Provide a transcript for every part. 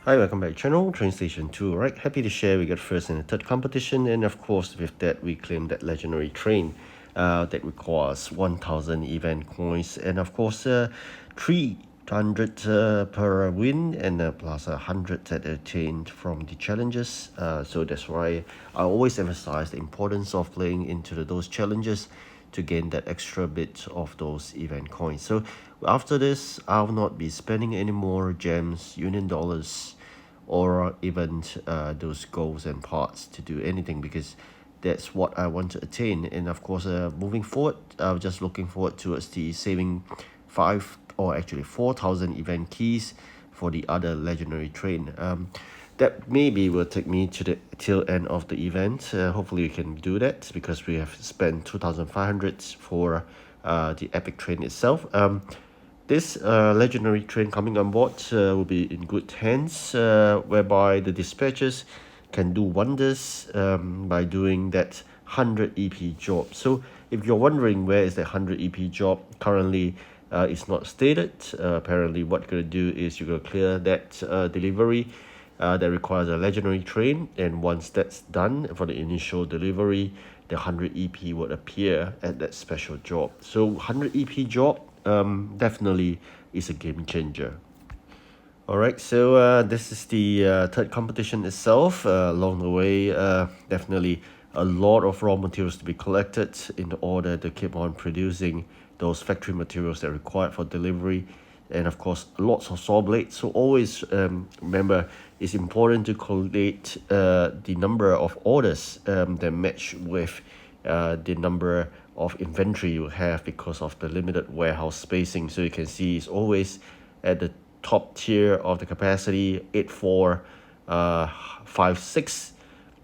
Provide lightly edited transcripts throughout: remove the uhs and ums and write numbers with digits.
Hi, welcome back to channel TrainStation2. Right, happy to share we got first and third competition, and of course with that we claim that legendary train that requires 1000 event coins, and of course 300 per win, and plus 100 that attained from the challenges. So that's why I always emphasize the importance of playing into those challenges to gain that extra bit of those event coins. So after this, I'll not be spending any more gems, union dollars, or even those goals and parts to do anything, because that's what I want to attain. And of course, moving forward, I'm just looking forward towards the saving 4,000 event keys for the other legendary train. That maybe will take me to the till end of the event. Hopefully we can do that, because we have spent 2,500 for the epic train itself. This legendary train coming on board will be in good hands, whereby the dispatchers can do wonders by doing that 100 EP job. So if you're wondering where is that 100 EP job, currently it's not stated. Apparently what you're going to do is you're going to clear that delivery that requires a legendary train, and once that's done for the initial delivery, the 100 EP would appear at that special job. So 100 EP job definitely is a game changer. Alright, so this is the third competition itself. Along the way, definitely a lot of raw materials to be collected in order to keep on producing those factory materials that are required for delivery, and of course lots of saw blades. So always remember, it's important to collate the number of orders that match with the number of inventory you have, because of the limited warehouse spacing. So you can see it's always at the top tier of the capacity, 8456,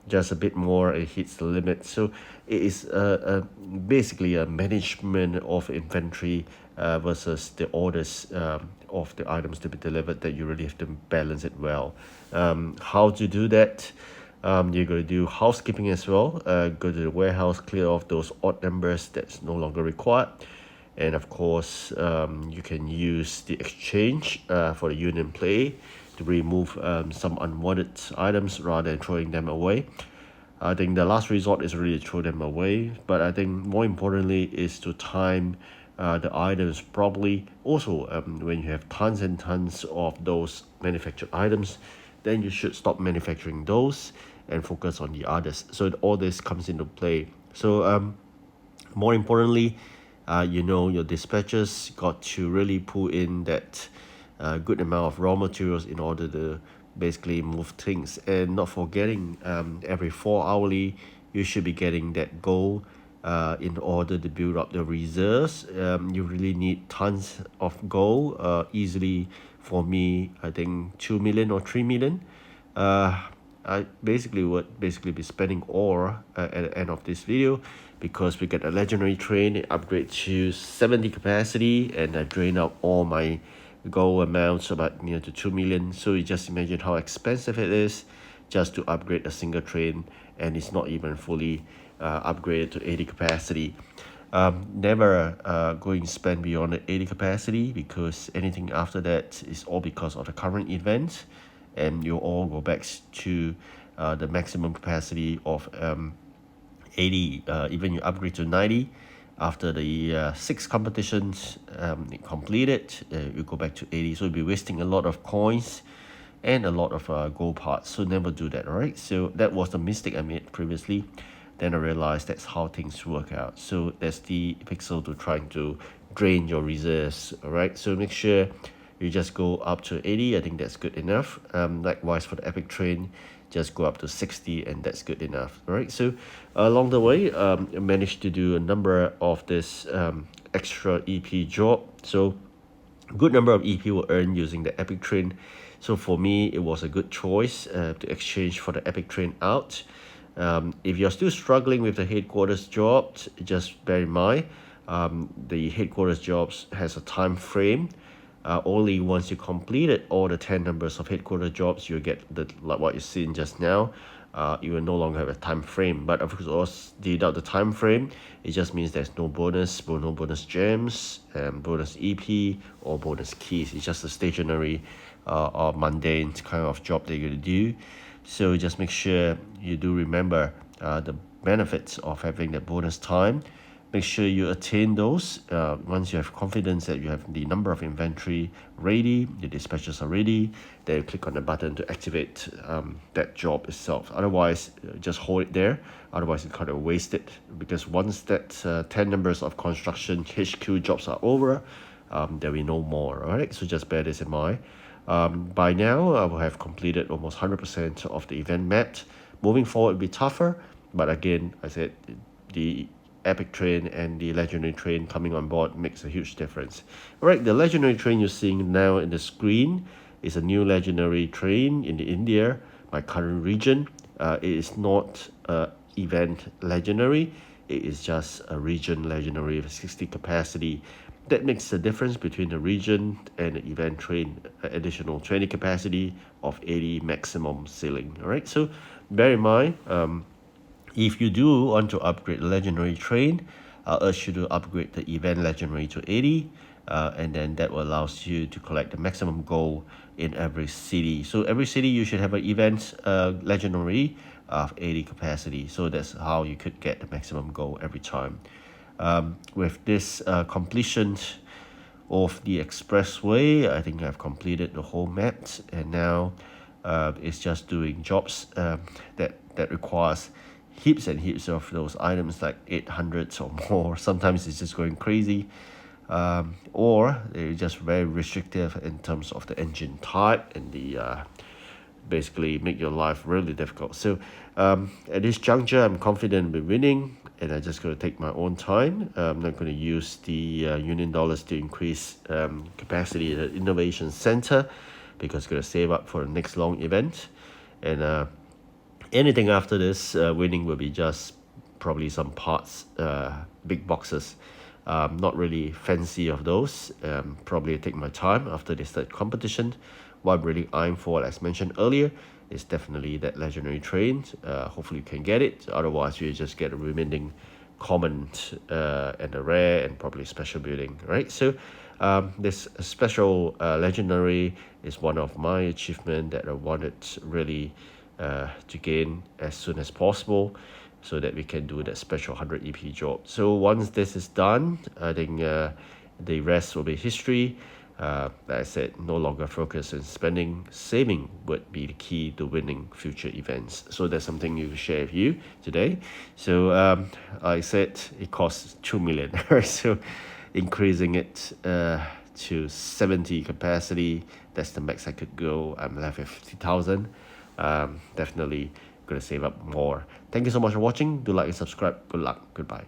just a bit more it hits the limit. So it is basically a management of inventory versus the orders of the items to be delivered, that you really have to balance it well. How to do that? You're going to do housekeeping as well. Go to the warehouse, clear off those odd numbers that's no longer required. And of course, you can use the exchange for the union play to remove some unwanted items rather than throwing them away. I think the last resort is really to throw them away, but I think more importantly is to time the items properly. Also, when you have tons and tons of those manufactured items, then you should stop manufacturing those and focus on the others. So all this comes into play. So more importantly, your dispatchers got to really pull in that good amount of raw materials in order to basically move things, and not forgetting every 4 hourly you should be getting that gold in order to build up the reserves. You really need tons of gold, easily. For me, I think 2 million or 3 million. I would be spending ore at the end of this video, because we get a legendary train, it upgrade to 70 capacity, and I drain out all my gold amounts about near to 2 million. So you just imagine how expensive it is just to upgrade a single train, and it's not even fully upgraded to 80 capacity. Never going to spend beyond the 80 capacity, because anything after that is all because of the current event, and you all go back to the maximum capacity of 80. Even you upgrade to 90 after the 6 competitions completed, you go back to 80. So you'll be wasting a lot of coins and a lot of gold parts. So never do that. All right, so that was the mistake I made previously. Then I realized that's how things work out. So that's the pixel to trying to drain your reserves. All right, so make sure you just go up to 80. I think that's good enough. Likewise for the epic train, just go up to 60, and that's good enough. All right, so along the way, I managed to do a number of this extra EP job. So good number of EP were earned using the epic train. So for me, it was a good choice to exchange for the epic train out. If you're still struggling with the headquarters jobs, just bear in mind the headquarters jobs has a time frame. Only once you completed all the 10 numbers of headquarters jobs, you get like what you seen just now. You will no longer have a time frame, but of course without the time frame, it just means there's no bonus gems, bonus EP, or bonus keys. It's just a stationary or mundane kind of job that you're going to do. So just make sure you do remember the benefits of having that bonus time. Make sure you attain those. Once you have confidence that you have the number of inventory ready, the dispatches are ready, then you click on the button to activate that job itself. Otherwise, just hold it there. Otherwise, it's kind of wasted, because once that 10 numbers of construction HQ jobs are over, there will be no more. All right, so just bear this in mind. By now, I will have completed almost 100% of the event map. Moving forward will be tougher, but again, I said the epic train and the legendary train coming on board makes a huge difference. All right, the legendary train you're seeing now in the screen is a new legendary train in India, my current region. It is not event legendary. It is just a region legendary with 60 capacity. That makes the difference between the region and the event train, additional 20 capacity of 80 maximum ceiling. All right, so bear in mind, if you do want to upgrade the legendary train, I'll urge you to upgrade the event legendary to 80, and then that will allow you to collect the maximum gold in every city. So every city you should have an event legendary of 80 capacity. So that's how you could get the maximum gold every time. With this completion of the expressway, I think I've completed the whole map, and now it's just doing jobs that requires heaps and heaps of those items, like 800 or more. Sometimes it's just going crazy, or they're just very restrictive in terms of the engine type and the basically make your life really difficult. So at this juncture, I'm confident we're winning, and I'm just going to take my own time. I'm not going to use the union dollars to increase capacity at the innovation center, because it's going to save up for the next long event. And anything after this winning will be just probably some parts, big boxes. Not really fancy of those. Probably take my time after this third competition. What I'm really eyeing for, as mentioned earlier, is definitely that legendary train. Hopefully you can get it. Otherwise, you just get a remaining common and a rare and probably special building, right? So this special legendary is one of my achievement that I wanted really to gain as soon as possible, so that we can do that special 100 EP job. So once this is done, I think the rest will be history. Like I said, no longer focus on spending. Saving would be the key to winning future events. So that's something you share with you today. So I said it costs 2 million, right? So increasing it to 70 capacity, that's the max I could go. I'm left with 50,000. Definitely gonna save up more. Thank you so much for watching. Do like and subscribe. Good luck. Goodbye.